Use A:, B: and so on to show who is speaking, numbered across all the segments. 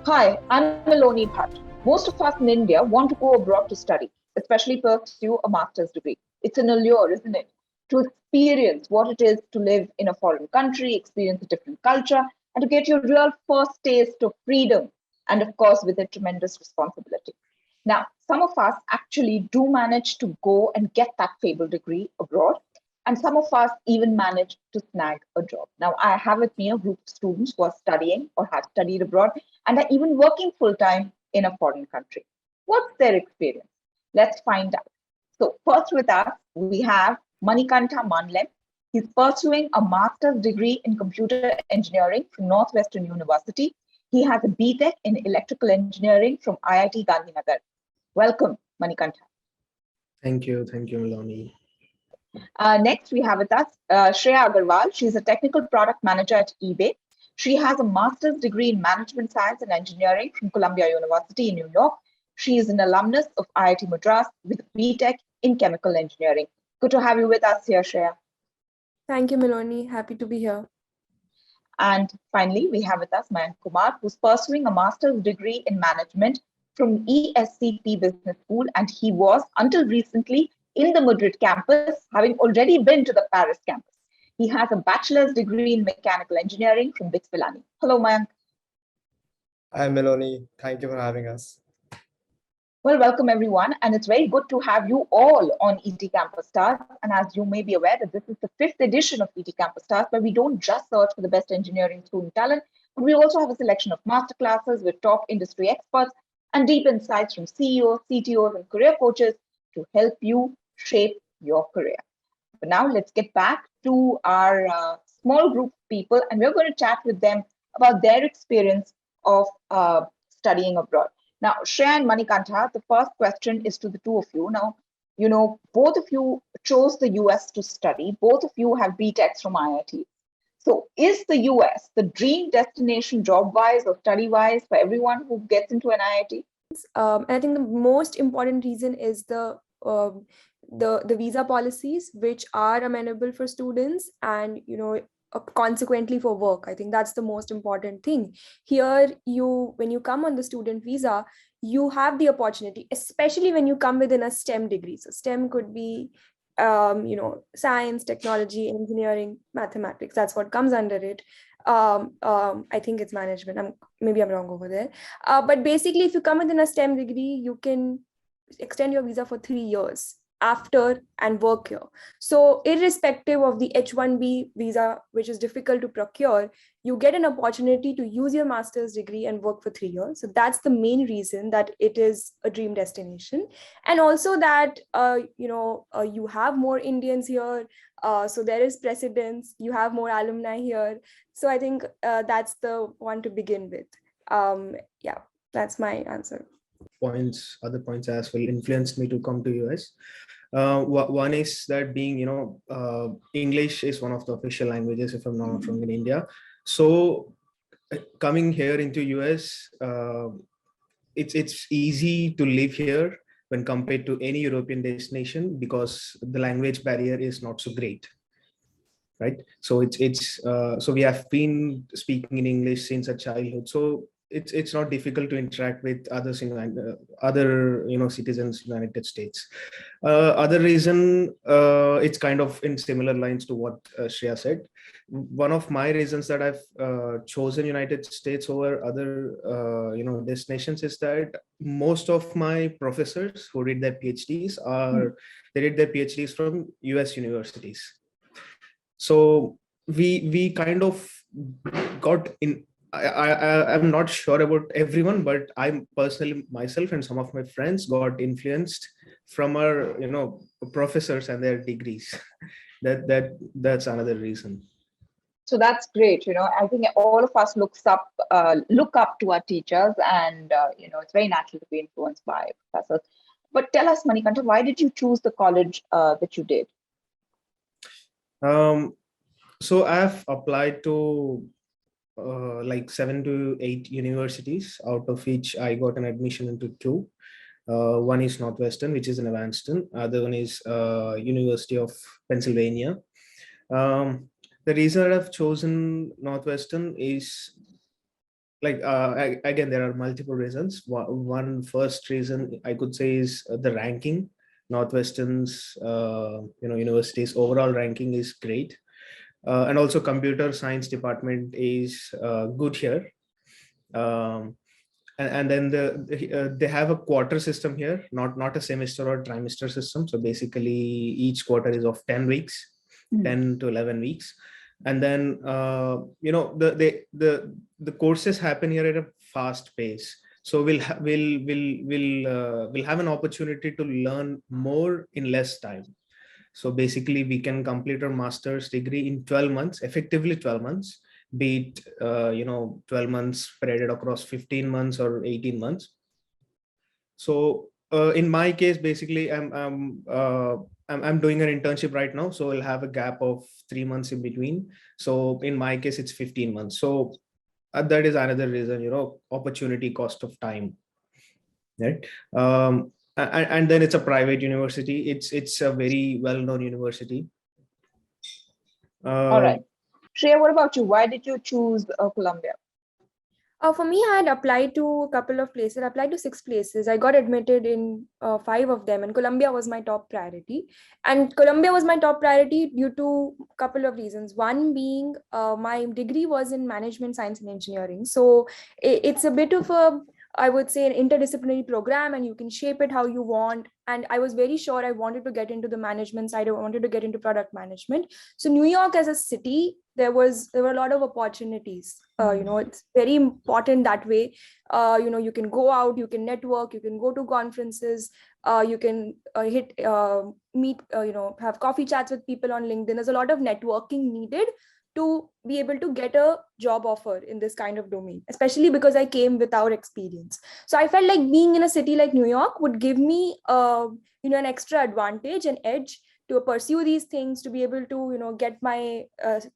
A: Hi, I'm Maloni Bhatt. Most of us in India want to go abroad to study, especially pursue a master's degree. It's an allure, isn't it? To experience what it is to live in a foreign country, experience a different culture, and to get your real first taste of freedom, and of course, with a tremendous responsibility. Now, some of us actually do manage to go and get that fabled degree abroad, and some of us even manage to snag a job. Now, I have with me a group of students who are studying or have studied abroad and are even working full time in a foreign country. What's their experience? Let's find out. So, first with us, we have Manikanta Mandlem. He's pursuing a master's degree in computer engineering from Northwestern University. He has a BTech in electrical engineering from IIT Gandhinagar. Welcome, Manikanta.
B: Thank you, Maloni.
A: Next, we have with us Shreya Agarwal. She's a technical product manager at eBay. She has a master's degree in management science and engineering from Columbia University in New York. She is an alumnus of IIT Madras with BTech in chemical engineering. Good to have you with us here, Shreya.
C: Thank you, Maloni. Happy to be here.
A: And finally, we have with us Mayank Kumar, who's pursuing a master's degree in management from ESCP Business School, and he was, until recently, in the Madrid campus, having already been to the Paris campus. He has a bachelor's degree in mechanical engineering from BITS Pilani. Hello, Mayank.
D: Hi, Meloni. Thank you for having us.
A: Well, welcome everyone, and it's very good to have you all on ET Campus Stars. And as you may be aware, that this is the 5th edition of ET Campus Stars, where we don't just search for the best engineering student talent, but we also have a selection of masterclasses with top industry experts and deep insights from CEOs, CTOs, and career coaches to help you shape your career. But now let's get back to our small group of people, and we're going to chat with them about their experience of studying abroad. Now, Shreya and Manikanta, the first question is to the two of you. Now, both of you chose the US to study. Both of you have BTechs from IIT. So is the US the dream destination job-wise or study-wise for everyone who gets into an IIT?
C: I think the most important reason is the visa policies, which are amenable for students and, consequently for work. I think that's the most important thing. Here, when you come on the student visa, you have the opportunity, especially when you come within a STEM degree. So STEM could be, science, technology, engineering, mathematics. That's what comes under it. I think it's management. Maybe I'm wrong over there. But basically, if you come within a STEM degree, you can extend your visa for 3 years after and work here. So irrespective of the H-1B visa, which is difficult to procure, you get an opportunity to use your master's degree and work for 3 years. So that's the main reason that it is a dream destination. And also that, you have more Indians here. So there is precedence, you have more alumni here. So I think that's the one to begin with. That's my answer.
B: Other points as well influenced me to come to US. One is that being, English is one of the official languages, if I'm not wrong, in India. So coming here into US, it's easy to live here when compared to any European destination because the language barrier is not so great. Right. So so we have been speaking in English since our childhood. So it's not difficult to interact with others in other citizens in the United States. Other reason, it's kind of in similar lines to what Shreya said. One of my reasons that I've chosen United States over other destinations is that most of my professors who did their PhDs they did their PhDs from US universities. So we kind of got in. I'm not sure about everyone, but I'm personally myself and some of my friends got influenced from our professors and their degrees. That's another reason.
A: So that's great. I think all of us look up to our teachers, and it's very natural to be influenced by professors. But tell us, Manikanta, why did you choose the college that you did?
B: So I've applied to like 7 to 8 universities, out of which I got an admission into 2. One is Northwestern, which is in Evanston. Other one is University of Pennsylvania. The reason I've chosen Northwestern is again, there are multiple reasons. One first reason I could say is the ranking. Northwestern's university's overall ranking is great, and also computer science department is good here. Um, and then they have a quarter system here, not a semester or trimester system. So basically, each quarter is of 10 weeks, 10 to 11 weeks, and then the courses happen here at a fast pace. So we'll have an opportunity to learn more in less time. So basically, we can complete our master's degree in 12 months, effectively 12 months, be it 12 months spread across 15 months or 18 months. So in my case, basically, I'm doing an internship right now, so I'll have a gap of 3 months in between. So in my case, it's 15 months. So that is another reason, opportunity cost of time, right? And then it's a private university. It's a very well-known university.
A: All right. Shreya, what about you? Why did you choose Columbia?
C: For me, I had applied to a couple of places. I applied to 6 places. I got admitted in 5 of them, and Columbia was my top priority. And Columbia was my top priority due to a couple of reasons. One being my degree was in management science and engineering. So it's a bit of a, I would say, an interdisciplinary program, and you can shape it how you want. And I was very sure I wanted to get into the management side. I wanted to get into product management. So New York as a city, there were a lot of opportunities. It's very important that way. You can go out, you can network, you can go to conferences, you can meet, have coffee chats with people on LinkedIn. There's a lot of networking needed to be able to get a job offer in this kind of domain, especially because I came without experience. So I felt like being in a city like New York would give me, an extra advantage, an edge to pursue these things, to be able to, get my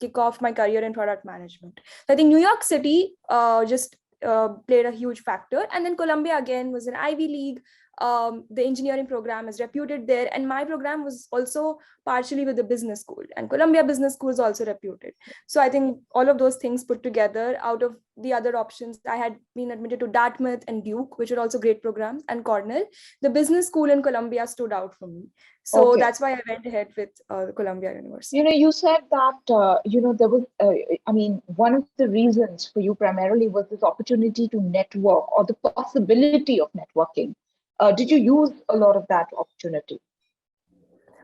C: kick off my career in product management. So I think New York City just played a huge factor. And then Columbia again was an Ivy League. The engineering program is reputed there, and my program was also partially with the business school, and Columbia Business School is also reputed. So I think all of those things put together, out of the other options, I had been admitted to Dartmouth and Duke, which are also great programs, and Cornell. The business school in Columbia stood out for me. So that's why I went ahead with Columbia University.
A: You said that, there was, one of the reasons for you primarily was this opportunity to network, or the possibility of networking. Did you use a lot of that opportunity?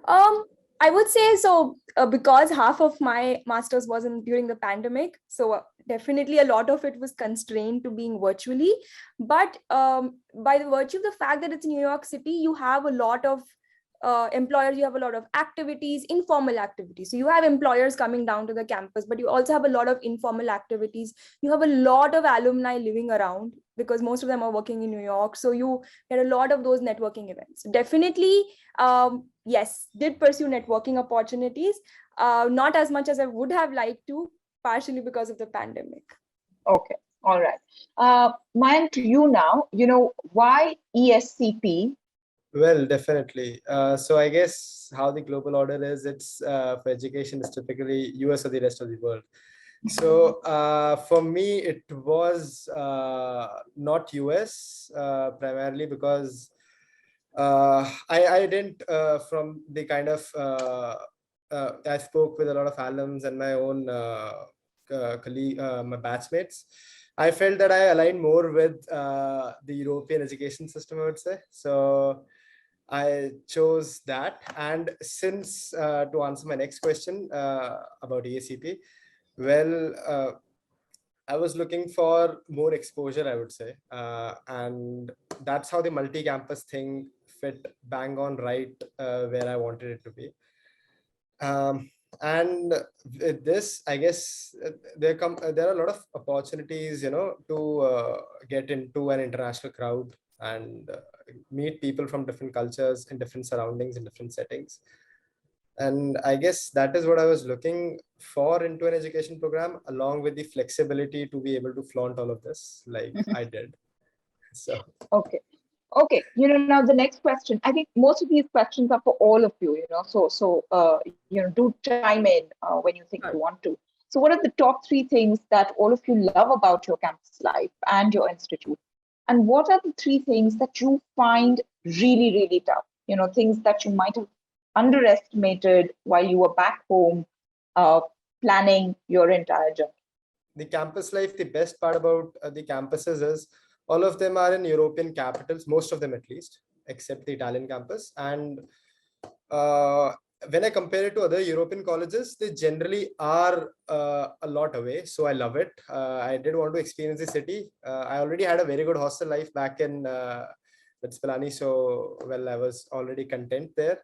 C: I would say so, because half of my master's was during the pandemic. So definitely a lot of it was constrained to being virtually. But by the virtue of the fact that it's New York City, you have a lot of employers, you have a lot of activities, informal activities. So you have employers coming down to the campus, but you also have a lot of informal activities. You have a lot of alumni living around, because most of them are working in New York. So you get a lot of those networking events. Definitely, yes, did pursue networking opportunities, not as much as I would have liked to, partially because of the pandemic.
A: Okay, all right. Mayank, to you now, why ESCP?
D: Well, definitely. So I guess how the global order is, it's for education is typically US or the rest of the world. So for me, it was not US primarily because I didn't, from the kind of, I spoke with a lot of alums and my own colleague, my batchmates. I felt that I aligned more with the European education system, I would say. So I chose that. And since, to answer my next question about ESCP, well, I was looking for more exposure, I would say. And that's how the multi-campus thing fit bang on right where I wanted it to be. And with this, I guess there are a lot of opportunities, to get into an international crowd and meet people from different cultures in different surroundings, in different settings. And I guess that is what I was looking for into an education program, along with the flexibility to be able to flaunt all of this like I did. So
A: Okay. Now the next question. I think most of these questions are for all of you. So do chime in when you think you want to. So what are the top 3 things that all of you love about your campus life and your institute? And what are the 3 things that you find really, really tough? Things that you might have underestimated while you were back home planning your entire journey.
D: The campus life, the best part about the campuses is all of them are in European capitals, most of them at least, except the Italian campus. And when I compare it to other European colleges, they generally are a lot away. So I love it. I did want to experience the city. I already had a very good hostel life back in Spilani. So, well, I was already content there.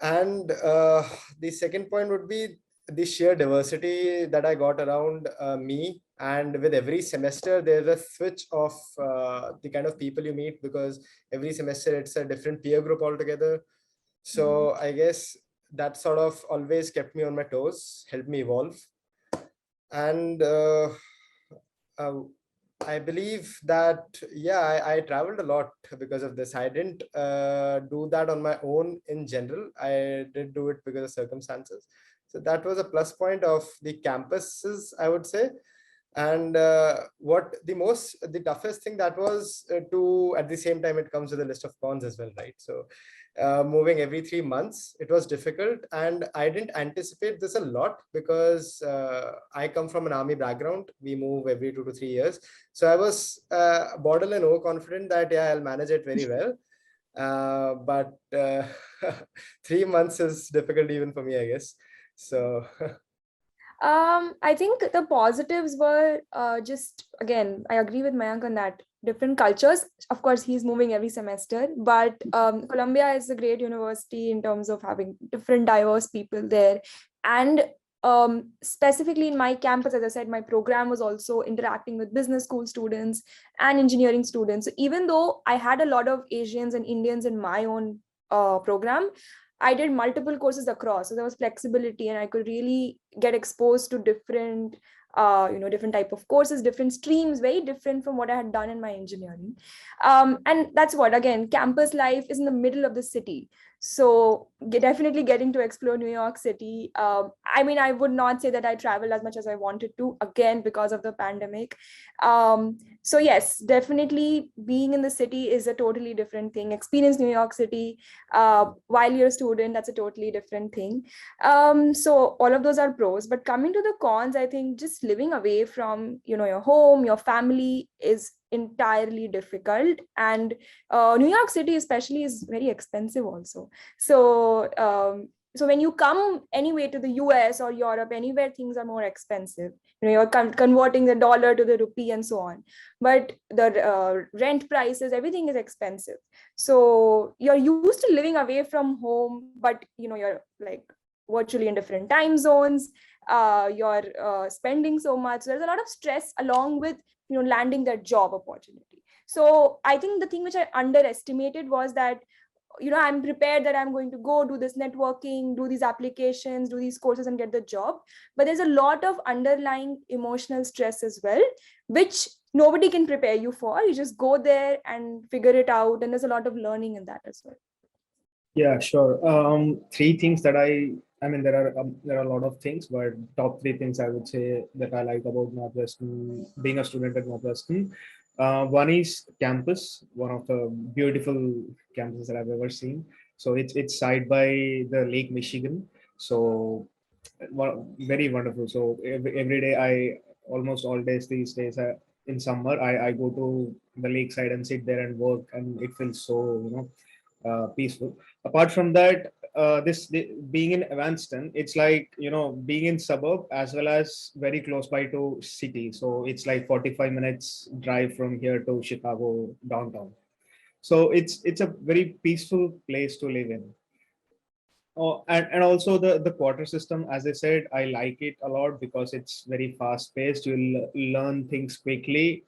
D: And the second point would be the sheer diversity that I got around me. And with every semester, there's a switch of the kind of people you meet, because every semester it's a different peer group altogether. So I guess that sort of always kept me on my toes, helped me evolve. And I believe that, yeah, I traveled a lot because of this. I didn't do that on my own in general. I did do it because of circumstances. So that was a plus point of the campuses, I would say. And what the toughest thing that was to, at the same time, it comes with a list of cons as well, right? So moving every 3 months, it was difficult. And I didn't anticipate this a lot because I come from an army background. We move every 2 to 3 years. So I was borderline overconfident that, yeah, I'll manage it very well. But 3 months is difficult even for me, I guess. So
C: I think the positives were just, again, I agree with Mayank on that. Different cultures. Of course, he's moving every semester, but Columbia is a great university in terms of having different diverse people there. And specifically in my campus, as I said, my program was also interacting with business school students and engineering students. So even though I had a lot of Asians and Indians in my own program, I did multiple courses across. So there was flexibility and I could really get exposed to different, different type of courses, different streams, very different from what I had done in my engineering. And that's what, again, campus life is in the middle of the city. So definitely getting to explore New York City. I mean, I would not say that I traveled as much as I wanted to, again, because of the pandemic. So yes, definitely being in the city is a totally different thing. Experience New York City while you're a student, that's a totally different thing. So all of those are pros. But coming to the cons, I think just living away from, your home, your family is entirely difficult. And New York City especially is very expensive also. So so when you come anyway to the US or Europe, anywhere things are more expensive. You're converting the dollar to the rupee and so on. But the rent prices, everything is expensive. So you're used to living away from home, but you're like virtually in different time zones. You're spending so much. So there's a lot of stress along with landing that job opportunity. So I think the thing which I underestimated was that I'm prepared that I'm going to go do this networking, do these applications, do these courses and get the job. But there's a lot of underlying emotional stress as well, which nobody can prepare you for. You just go there and figure it out. And there's a lot of learning in that as well.
B: Yeah, sure. 3 things that I mean, there are a lot of things, but top 3 things I would say that I like about Northwestern, being a student at Northwestern. One is campus, one of the beautiful campuses that I've ever seen. So it's side by the Lake Michigan. So very wonderful. So every day almost all days these days in summer, I go to the lakeside and sit there and work, and it feels so, peaceful. Apart from that, being in Evanston, it's like being in suburb as well as very close by to city. So it's like 45 minutes drive from here to Chicago downtown. So it's a very peaceful place to live in. Oh, and also the quarter system, as I said, I like it a lot because it's very fast paced. You'll learn things quickly.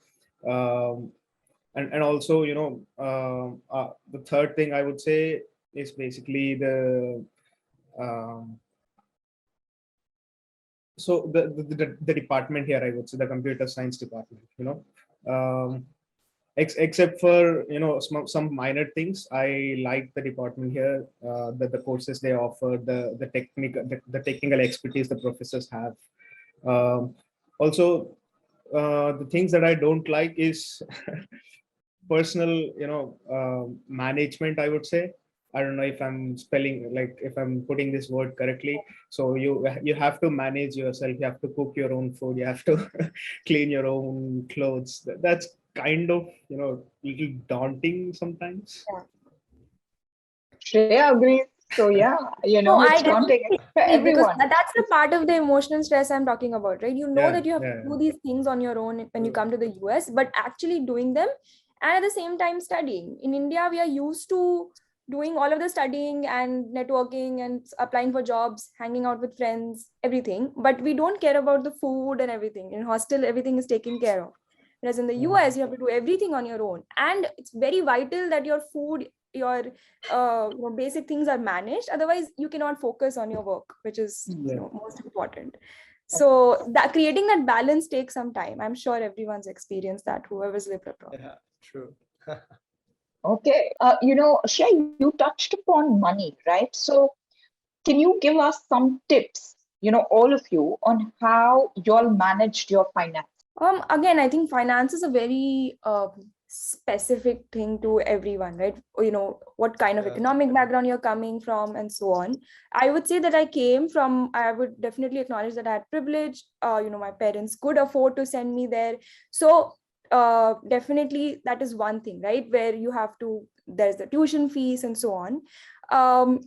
B: Um, and also the third thing I would say is basically um, the department here, I would say the computer science department, except for some minor things. I like the department here, the courses they offer, the technical expertise the professors have. Also, the things that I don't like is personal, management, I would say. I don't know if I'm spelling, like if I'm putting this word correctly. So you have to manage yourself. You have to cook your own food. You have to clean your own clothes. That's kind of, little daunting sometimes.
C: Yeah.
A: Shreya agrees. So yeah,
C: No, I
A: it's daunting
C: definitely
A: for
C: agree, because
A: everyone.
C: that's the part of the emotional stress I'm talking about, right? You know
B: Yeah,
C: that you have
B: yeah,
C: to do these things on your own when you come to the US, but actually doing them and at the same time studying. In India, we are used to doing all of the studying and networking and applying for jobs, hanging out with friends, everything, but we don't care about the food and everything. In hostel, everything is taken care of. Whereas in the
B: yeah.
C: US, you have to do everything on your own. And it's very vital that your food, your basic things are managed. Otherwise, you cannot focus on your work, which is
B: Yeah.
C: most important. So that creating that balance takes some time. I'm sure everyone's experienced that, whoever's lived abroad.
D: Yeah, true.
A: Okay. Shreya, you touched upon money, right? So can you give us some tips, all of you, on how y'all managed your finance?
C: Again, I think finance is a very specific thing to everyone, right? What kind of
D: Yeah.
C: economic background you're coming from and so on. I would say that I would definitely acknowledge that I had privilege. My parents could afford to send me there. So definitely that is one thing, right? Where there's the tuition fees and so on.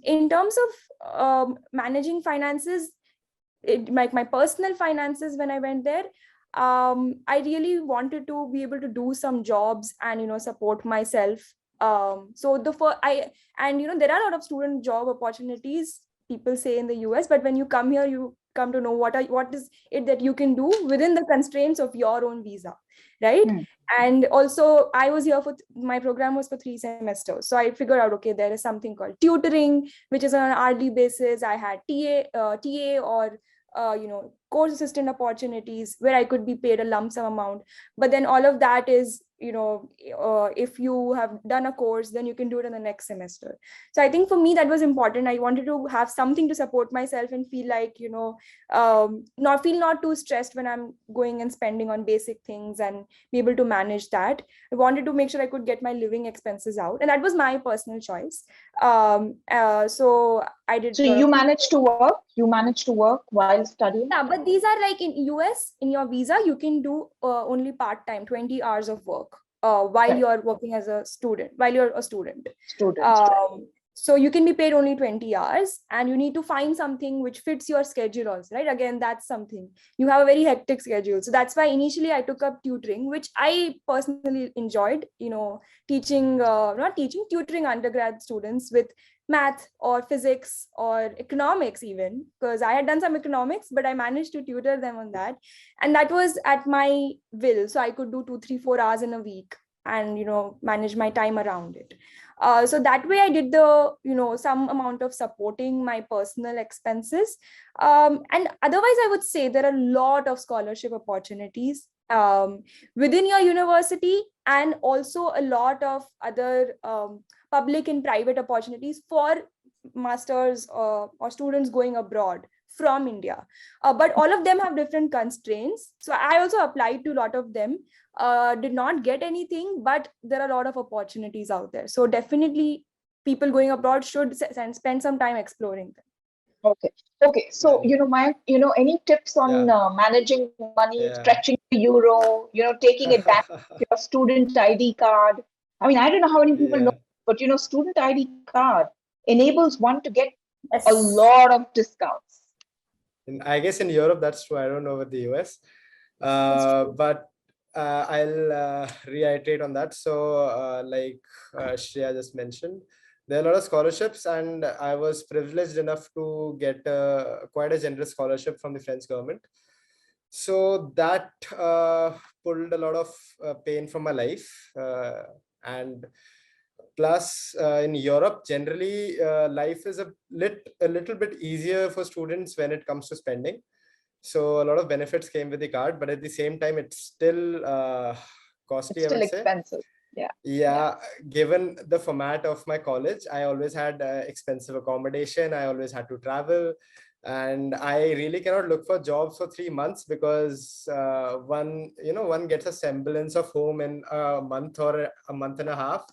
C: In terms of managing finances, my personal finances when I went there, I really wanted to be able to do some jobs and support myself. So the for I and there are a lot of student job opportunities, people say, in the US, but when you come here, you come to know what is it that you can do within the constraints of your own visa, right?
A: Hmm.
C: And also, I was here my program was for 3 semesters, so I figured out, okay, there is something called tutoring, which is on an hourly basis. I had TA or course assistant opportunities where I could be paid a lump sum amount. But then all of that is, if you have done a course, then you can do it in the next semester. So I think for me that was important. I wanted to have something to support myself and feel like, not too stressed when I'm going and spending on basic things, and be able to manage that. I wanted to make sure I could get my living expenses out, and that was my personal choice. So I did
A: So
C: sort of.
A: you managed to work while studying?
C: Yeah, but these are like in US, in your visa, you can do only part-time, 20 hours of work while
A: Right.
C: you're working as a student, while you're a student.
A: Students, right.
C: So you can be paid only 20 hours, and you need to find something which fits your schedule also, right? Again, that's something. You have a very hectic schedule. So that's why initially I took up tutoring, which I personally enjoyed, not teaching, tutoring undergrad students with math or physics or economics even, because I had done some economics, but I managed to tutor them on that. And that was at my will. So I could do 2, 3, 4 hours in a week and, manage my time around it. So that way I did some amount of supporting my personal expenses. And otherwise, I would say there are a lot of scholarship opportunities within your university, and also a lot of other public and private opportunities for masters or students going abroad from India. But all of them have different constraints. So I also applied to a lot of them, did not get anything, but there are a lot of opportunities out there. So definitely people going abroad should spend some time exploring them.
A: Okay. So, Mayank, any tips on
D: Yeah.
A: managing money,
D: Yeah.
A: stretching the euro, taking advantage of your student ID card? I mean, I don't know how many people know,
D: Yeah.
A: but student ID card enables one to get a
C: Yes.
A: lot of discounts.
D: I guess in Europe that's true. I don't know with the US, but I'll reiterate on that. So, like Shreya just mentioned, there are a lot of scholarships, and I was privileged enough to get quite a generous scholarship from the French government. So that pulled a lot of pain from my life, and plus in Europe generally life is a little bit easier for students when it comes to spending. So a lot of benefits came with the card, but at the same time it's still
A: It's
D: costly, I
A: still
D: would say.
A: expensive. Yeah.
D: Yeah, given the format of my college, I always had expensive accommodation. I always had to travel. And I really cannot look for jobs for 3 months because one gets a semblance of home in a month or a month and a half,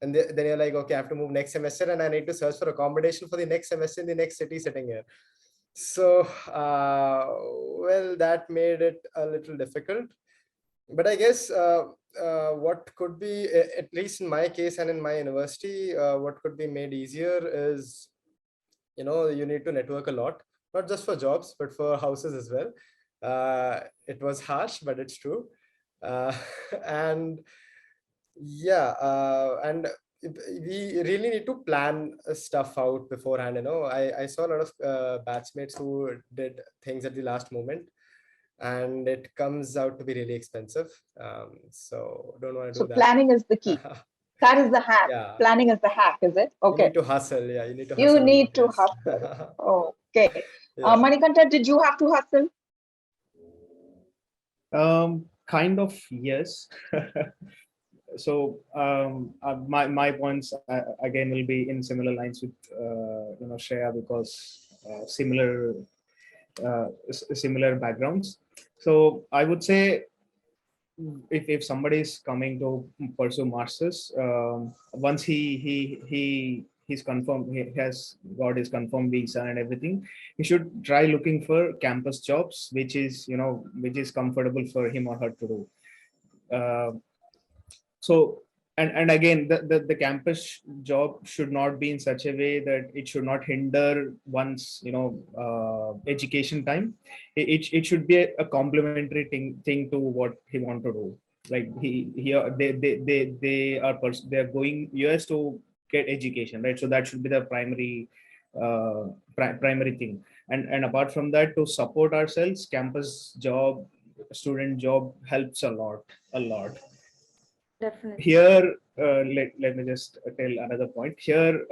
D: and then you're like, okay, I have to move next semester, and I need to search for accommodation for the next semester in the next city sitting here. So well, that made it a little difficult. But I guess what could be, at least in my case and in my university, what could be made easier is, you need to network a lot, not just for jobs, but for houses as well. It was harsh, but it's true. Uh, and yeah, and we really need to plan stuff out beforehand. I saw a lot of batchmates who did things at the last moment, and it comes out to be really expensive. So don't want to
A: So
D: do that.
A: planning is the key. That is the hack.
D: Yeah.
A: Planning is the hack, is it?
D: You
A: Okay.
D: need to hustle. Yeah, you need to
A: You
D: hustle a
A: need
D: lot,
A: to
D: yes.
A: hustle. Okay.
D: Yeah.
A: Manikanta, did you have to hustle?
B: Kind of, yes. So my points again will be in similar lines with Shreya, because similar backgrounds. So I would say, if somebody is coming to pursue masters, once he's confirmed, he has got his confirmed visa and everything, he should try looking for campus jobs, which is comfortable for him or her to do. So and again, the campus job should not be in such a way that it should not hinder one's education time. It should be a complementary thing to what he want to do. Like they're going US to get education, right? So that should be the primary primary thing. And apart from that, to support ourselves, campus job, student job helps a lot.
C: Definitely.
B: Here, let me just tell another point here.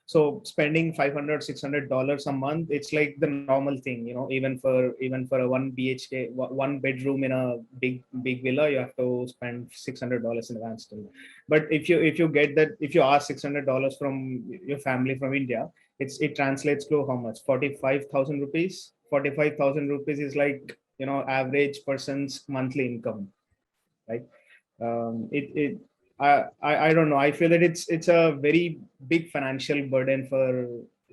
B: So spending $500-$600 a month, it's like the normal thing, even for a 1 BHK, 1 bedroom in a big villa, you have to spend $600 in advance still. But if you get that, if you ask $600 from your family from India, it translates to how much? 45,000 rupees. 45,000 rupees is like, average person's monthly income, right? I don't know. I feel that it's a very big financial burden for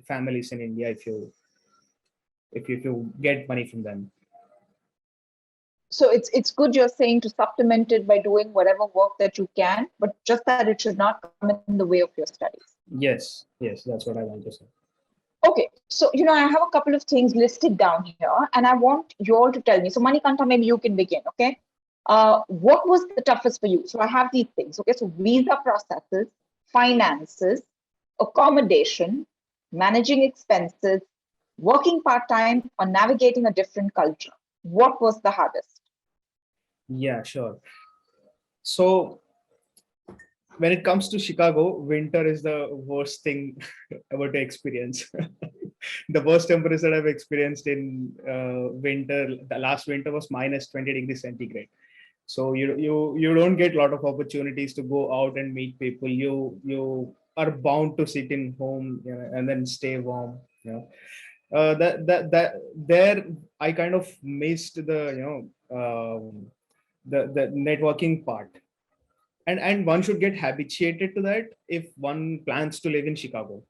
B: families in India if you get money from them.
A: So it's good, you're saying, to supplement it by doing whatever work that you can, but just that it should not come in the way of your studies.
B: Yes, that's what I want to say.
A: Okay, so I have a couple of things listed down here, and I want you all to tell me. So Manikanta, maybe you can begin. Okay, what was the toughest for you? So I have these things. Okay, so visa processes, finances, accommodation, managing expenses, working part-time, or navigating a different culture. What was the hardest?
B: Yeah, sure. So when it comes to Chicago, winter is the worst thing ever to experience. The worst temperature I've experienced in winter, the last winter, was minus 20 degrees centigrade. So you don't get a lot of opportunities to go out and meet people. You are bound to sit in home, and then stay warm. That there I kind of missed the networking part. And one should get habituated to that if one plans to live in Chicago.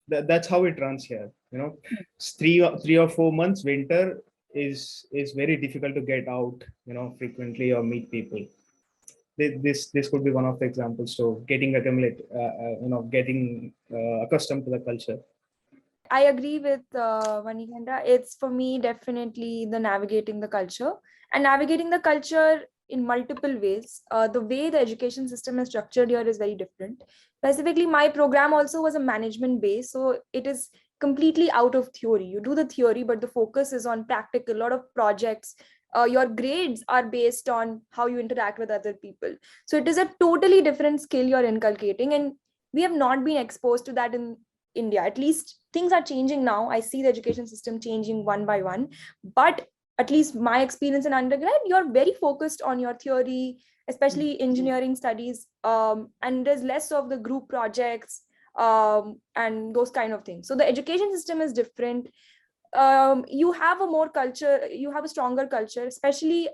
B: That's how it runs here. It's 3 or 4 months winter is very difficult to get out, frequently, or meet people. This could be one of the examples to getting accustomed to the culture.
C: I agree with Manikanta. It's, for me, definitely the navigating the culture, and navigating the culture in multiple ways. The way the education system is structured here is very different. Specifically, my program also was a management base, so it is completely out of theory. You do the theory, but the focus is on practical, a lot of projects. Your grades are based on how you interact with other people. So it is a totally different skill you're inculcating, and we have not been exposed to that in India. At least things are changing now. I see the education system changing one by one, but at least my experience in undergrad, you're very focused on your theory, especially engineering studies, and there's less of the group projects and those kind of things. So the education system is different. you have a more culture, you have a stronger culture, especially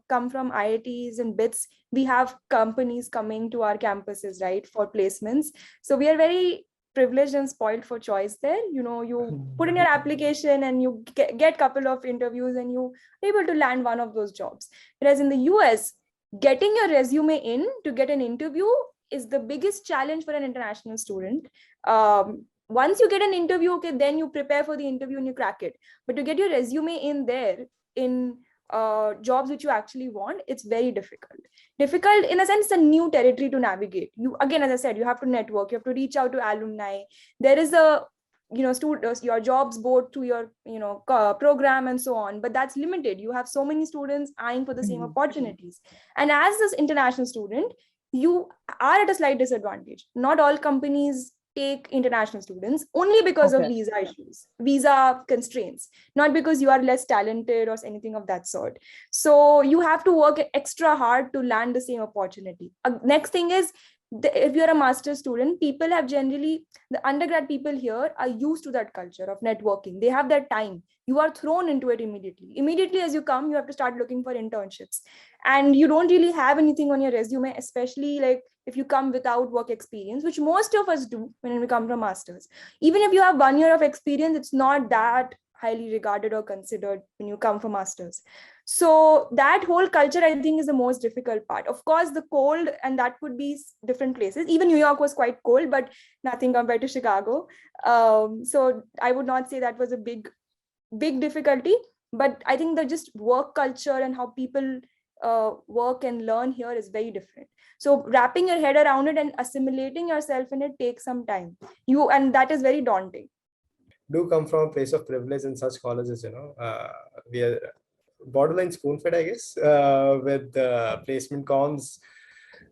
C: come from IITs and BITS. We have companies coming to our campuses, right, for placements. So we are very privileged and spoiled for choice there. You put in your application and you get couple of interviews and you are able to land one of those jobs. Whereas in the US, getting your resume in to get an interview is the biggest challenge for an international student. Once you get an interview, okay, then you prepare for the interview and you crack it. But to get your resume in there in jobs which you actually want, it's very difficult. Difficult in a sense, it's a new territory to navigate. You, again, as I said, you have to network, you have to reach out to alumni. There is a students, your jobs board to your program and so on, but that's limited. You have so many students eyeing for the same opportunities, and as this international student, you are at a slight disadvantage. Not all companies take international students only because of visa issues, visa constraints, not because you are less talented or anything of that sort. So you have to work extra hard to land the same opportunity. Next thing is, if you're a master's student, people have generally, the undergrad people here are used to that culture of networking. They have that time. You are thrown into it immediately. Immediately as you come, you have to start looking for internships. And you don't really have anything on your resume, especially like if you come without work experience, which most of us do when we come from masters. Even if you have 1 year of experience, it's not that highly regarded or considered when you come for masters. So that whole culture, I think, is the most difficult part. Of course, the cold, and that could be different places. Even New York was quite cold, but nothing compared to Chicago. So I would not say that was a big difficulty. But I think the just work culture and how people work and learn here is very different. So wrapping your head around it and assimilating yourself in it takes some time. And that is very daunting.
D: Do come from a place of privilege in such colleges, we are borderline spoon-fed, I guess, with placement comms,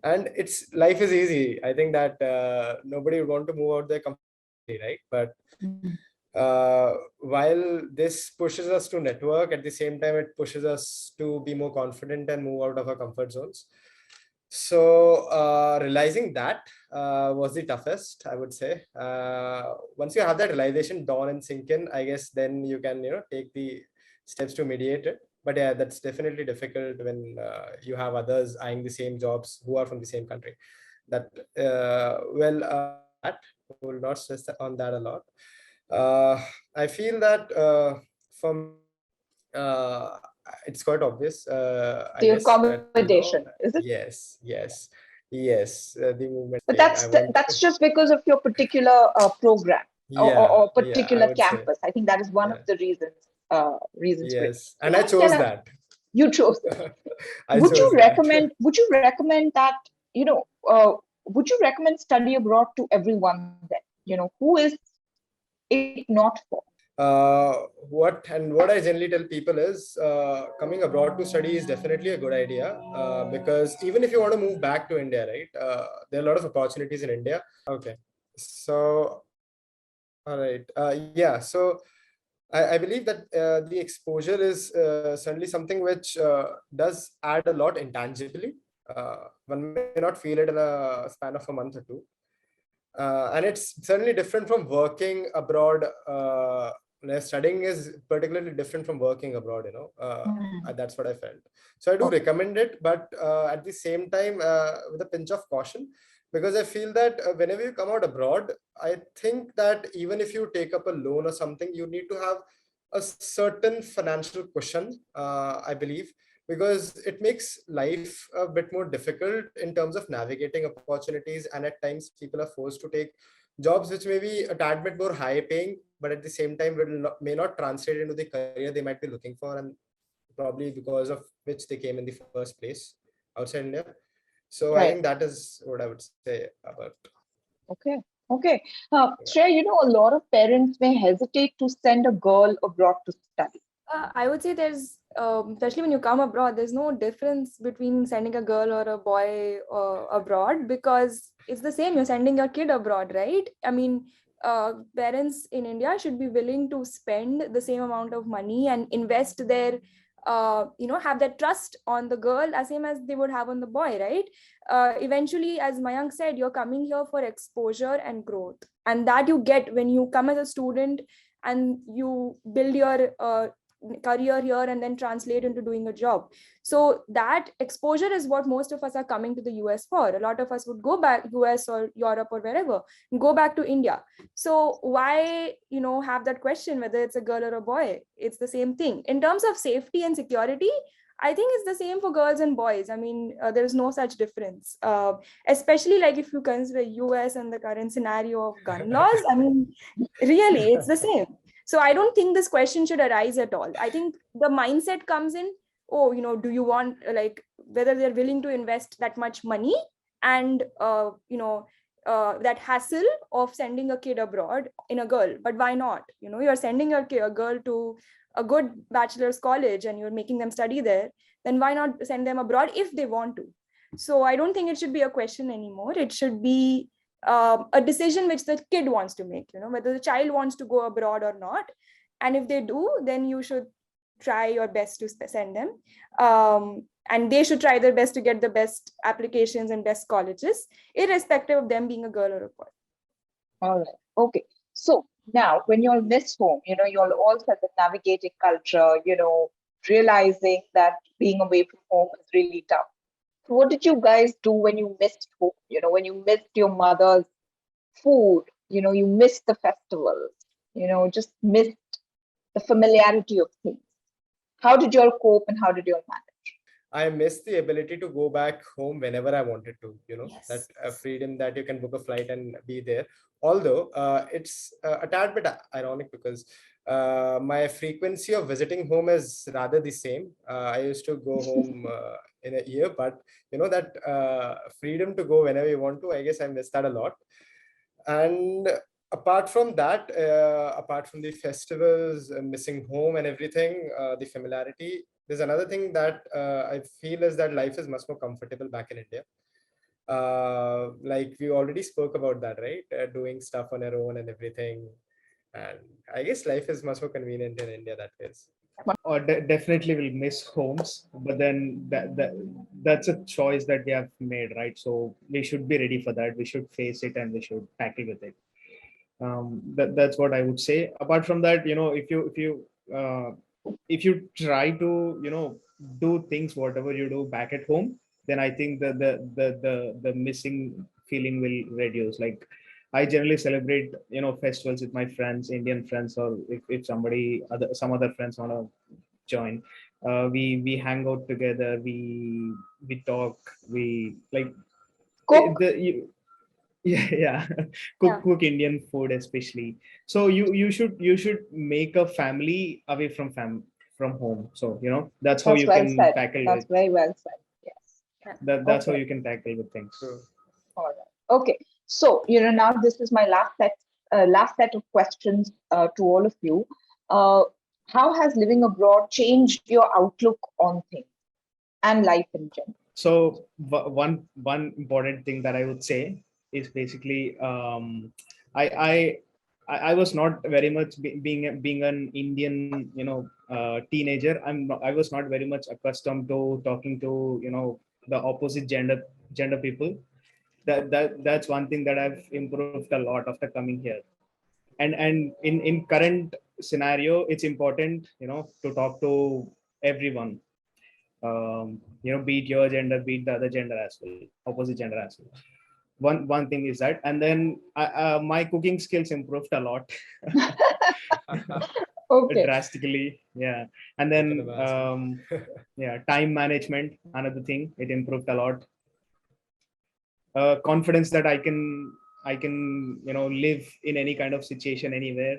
D: and it's life is easy. I think that nobody would want to move out there completely, right? But while this pushes us to network, at the same time, it pushes us to be more confident and move out of our comfort zones. So realizing that was the toughest, I would say. Once you have that realization dawn and sink in, I guess then you can take the steps to mediate it. But yeah, that's definitely difficult when you have others eyeing the same jobs who are from the same country. That that will not stress on that a lot. I feel that from it's quite obvious. I
A: The
D: guess
A: accommodation,
D: that,
A: is it?
D: Yes. The movement.
A: But that's just because of your particular program or particular campus. I think that is one of the reasons.
D: Yes, and I chose that.
A: You chose it. Would you recommend that, would you recommend study abroad to everyone then? Who is it not for?
D: What I generally tell people is coming abroad to study is definitely a good idea, because even if you want to move back to India, right, there are a lot of opportunities in India. Okay, so all right, so I believe that the exposure is certainly something which does add a lot intangibly. One may not feel it in a span of a month or two. And it's certainly different from working abroad. Studying is particularly different from working abroad, that's what I felt. So I do recommend it, but at the same time, with a pinch of caution, because I feel that whenever you come out abroad, I think that even if you take up a loan or something, you need to have a certain financial cushion, I believe, because it makes life a bit more difficult in terms of navigating opportunities. And at times people are forced to take jobs which may be a tad bit more high paying, but at the same time may not translate into the career they might be looking for, and probably because of which they came in the first place outside India. So I think that is what I would say about.
A: Okay. Shreya, a lot of parents may hesitate to send a girl abroad to study.
C: I would say there's, especially when you come abroad, there's no difference between sending a girl or a boy abroad, because it's the same. You're sending your kid abroad, right? I mean, parents in India should be willing to spend the same amount of money and invest their, have that trust on the girl as same as they would have on the boy, right? Eventually, as Mayank said, you're coming here for exposure and growth. And that you get when you come as a student and you build your career here and then translate into doing a job. So that exposure is what most of us are coming to the US for. A lot of us would go back US or Europe or wherever, go back to India. So why, have that question whether it's a girl or a boy? It's the same thing. In terms of safety and security, I think it's the same for girls and boys. I mean, there's no such difference, especially like if you consider US and the current scenario of gun laws. I mean, really, it's the same. So I don't think this question should arise at all. I think the mindset comes in, oh, do you want, like, whether they're willing to invest that much money and, that hassle of sending a kid abroad in a girl. But why not? You're sending a girl to a good bachelor's college and you're making them study there, then why not send them abroad if they want to? So I don't think it should be a question anymore. It should be a decision which the kid wants to make, whether the child wants to go abroad or not. And if they do, then you should try your best to send them. And they should try their best to get the best applications and best colleges, irrespective of them being a girl or a boy.
A: All right. Okay. So now when you'll miss home, you'll all said that navigating culture, realizing that being away from home is really tough. So what did you guys do when you missed home? When you missed your mother's food, you missed the festivals, just missed the familiarity of things. How did you all cope and how did you all manage?
D: I miss the ability to go back home whenever I wanted to,
C: Yes.
D: that freedom that you can book a flight and be there. Although it's a tad bit ironic because my frequency of visiting home is rather the same. I used to go home in a year, but that freedom to go whenever you want to, I guess I miss that a lot. And apart from that, apart from the festivals, missing home and everything, the familiarity, there's another thing that I feel is that life is much more comfortable back in India. Like we already spoke about that, right? Doing stuff on our own and everything. And I guess life is much more convenient in India that ways.
B: Or definitely will miss homes, but then that's a choice that we have made, right? So we should be ready for that. We should face it and we should tackle with it. That's what I would say. Apart from that, if you try to do things whatever you do back at home, then I think the missing feeling will reduce. Like I generally celebrate festivals with my friends, Indian friends, or if some other friends want to join, we hang out together, we talk, we like
A: Cook.
B: yeah cook Indian food especially. So you should make a family away from home. So that's how
A: That's
B: you
A: well
B: can
A: said.
B: tackle
A: That's
B: it.
A: very well said. Yes.
B: That's how
A: Okay.
B: you can tackle with things.
D: True.
A: All right. Okay. So, now this is my last set of questions to all of you. How has living abroad changed your outlook on things and life in general?
B: So one important thing that I would say is basically I was not very much being an Indian teenager. I was not very much accustomed to talking to the opposite gender people. That's one thing that I've improved a lot after coming here. And in current scenario, it's important to talk to everyone. Be it your gender, be it the other gender as well, opposite gender as well. One thing is that, and then my cooking skills improved a lot.
A: Okay.
B: Drastically, yeah. And then time management, another thing, it improved a lot. Confidence that I can live in any kind of situation anywhere.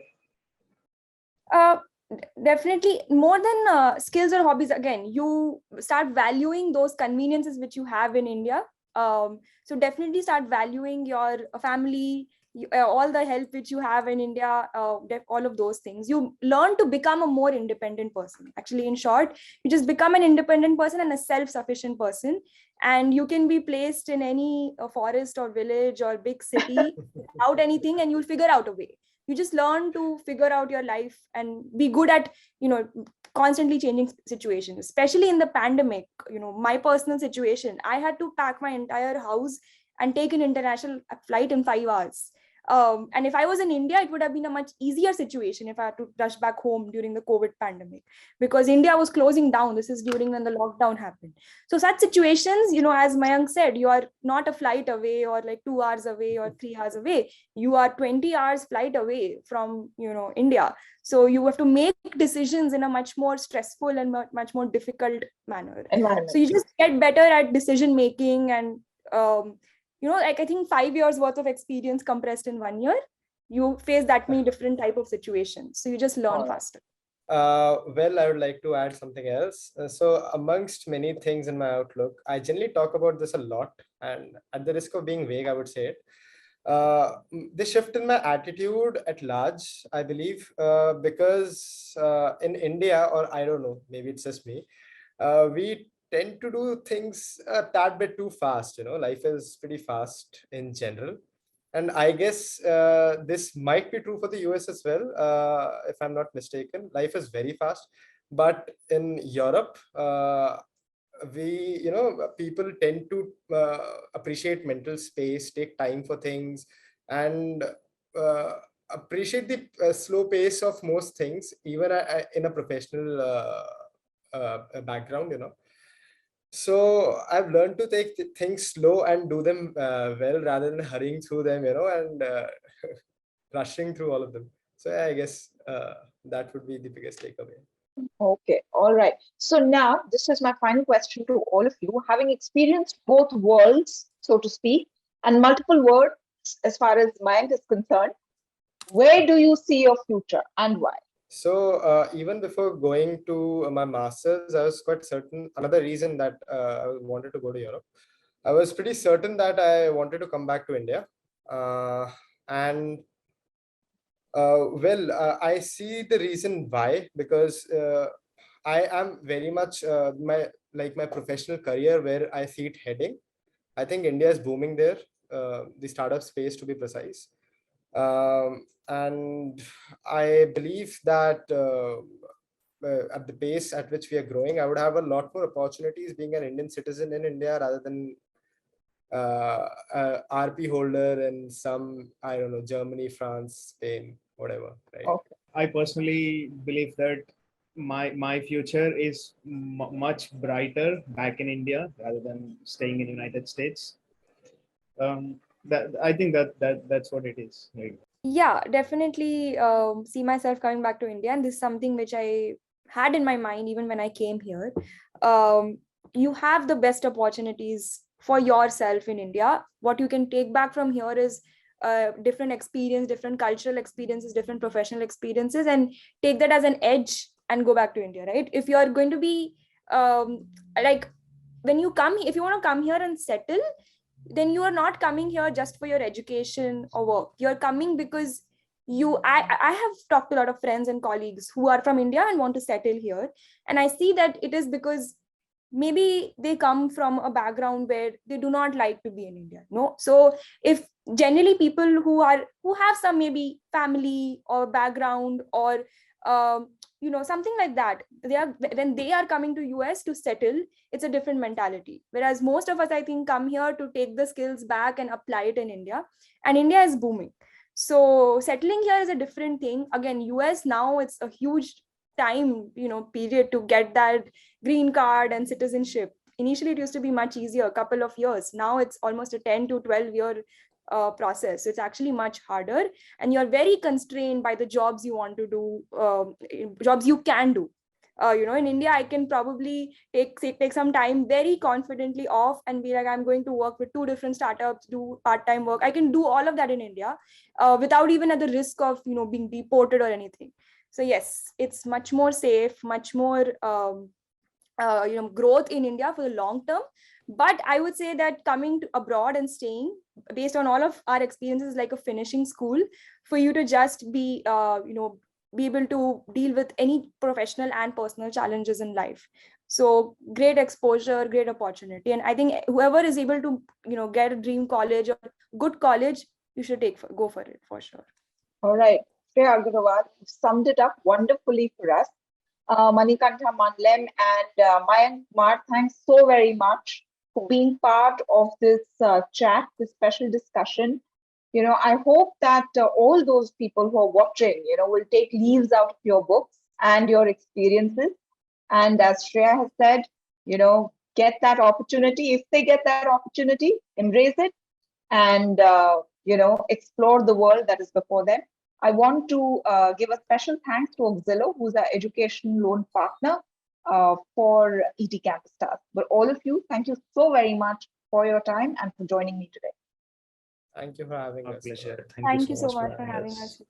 C: Definitely, more than skills or hobbies, again, you start valuing those conveniences which you have in India. So definitely start valuing your family, all the help which you have in India, all of those things. You learn to become a more independent person. Actually, in short, you just become an independent person and a self-sufficient person. And you can be placed in any forest or village or big city without anything, and you'll figure out a way. You just learn to figure out your life and be good at constantly changing situations, especially in the pandemic. My personal situation, I had to pack my entire house and take an international flight in 5 hours. And if I was in India, it would have been a much easier situation if I had to rush back home during the COVID pandemic, because India was closing down. This is during when the lockdown happened. So such situations, as Mayank said, you are not a flight away or like 2 hours away or 3 hours away. You are 20 hours flight away from, India. So you have to make decisions in a much more stressful and much more difficult manner.
A: Environment.
C: So you just get better at decision making, and like I think 5 years worth of experience compressed in 1 year, you face that many different type of situations. So you just learn faster.
D: Well, I would like to add something else. So amongst many things in my outlook, I generally talk about this a lot, and at the risk of being vague, I would say it. The shift in my attitude at large, I believe, because in India, or I don't know, maybe it's just me, we tend to do things a tad bit too fast. Life is pretty fast in general. And I guess this might be true for the US as well, if I'm not mistaken. Life is very fast. But in Europe, people tend to appreciate mental space, take time for things, and appreciate the slow pace of most things, even in a professional background. So I've learned to take things slow and do them well, rather than hurrying through them, and rushing through all of them. So yeah, I guess that would be the biggest takeaway.
A: Okay, all right. So now this is my final question to all of you. Having experienced both worlds, so to speak, and multiple worlds as far as Mayank is concerned, where do you see your future and why?
D: So even before going to my master's, I was quite certain. Another reason that I wanted to go to Europe, I was pretty certain that I wanted to come back to India. And I see the reason why, because I am very much my professional career, where I see it heading. I think India is booming there, the startup space to be precise. And I believe that at the pace at which we are growing, I would have a lot more opportunities being an Indian citizen in India, rather than RP holder in some, I don't know, Germany, France, Spain, whatever, right?
A: Okay.
B: I personally believe that my future is much brighter back in India rather than staying in United States. That I think that's what it is. Right?
C: Yeah, definitely see myself coming back to India. And this is something which I had in my mind even when I came here. You have the best opportunities for yourself in India. What you can take back from here is different experience, different cultural experiences, different professional experiences, and take that as an edge and go back to India, right? If you are going to be like, when you come, if you want to come here and settle, then you are not coming here just for your education or work. You're coming because I have talked to a lot of friends and colleagues who are from India and want to settle here. And I see that it is because maybe they come from a background where they do not like to be in India. No. So if generally people who have some maybe family or background or something like that, when they are coming to US to settle, it's a different mentality. Whereas most of us, I think, come here to take the skills back and apply it in India, and India is booming. So settling here is a different thing. Again, US now, it's a huge time, period to get that green card and citizenship. Initially, it used to be much easier, a couple of years. Now it's almost a 10 to 12 year process. So it's actually much harder, and you're very constrained by the jobs you want to do, jobs you can do. In India, I can probably take some time very confidently off and be like, I'm going to work with 2 different startups, do part-time work. I can do all of that in India without even at the risk of being deported or anything. So yes, it's much more safe, much more growth in India for the long term. But I would say that coming to abroad and staying, based on all of our experiences, like a finishing school, for you to just be be able to deal with any professional and personal challenges in life. So great exposure, great opportunity. And I think whoever is able to get a dream college or good college, you should go for it, for sure.
A: All right. Shreya, Agarwal, you summed it up wonderfully for us. Manikanta, Mandlem, and Mayank, Kumar, thanks so very much for being part of this chat, this special discussion. I hope that all those people who are watching, will take leaves out of your books and your experiences. And as Shreya has said, get that opportunity. If they get that opportunity, embrace it and, explore the world that is before them. I want to give a special thanks to Auxilo, who's our education loan partner for ET Campus Stars. But all of you, thank you so very much for your time and for joining me today.
D: Thank you for having
B: Our
D: us.
B: pleasure.
C: Thank you so
B: for
C: much for having us.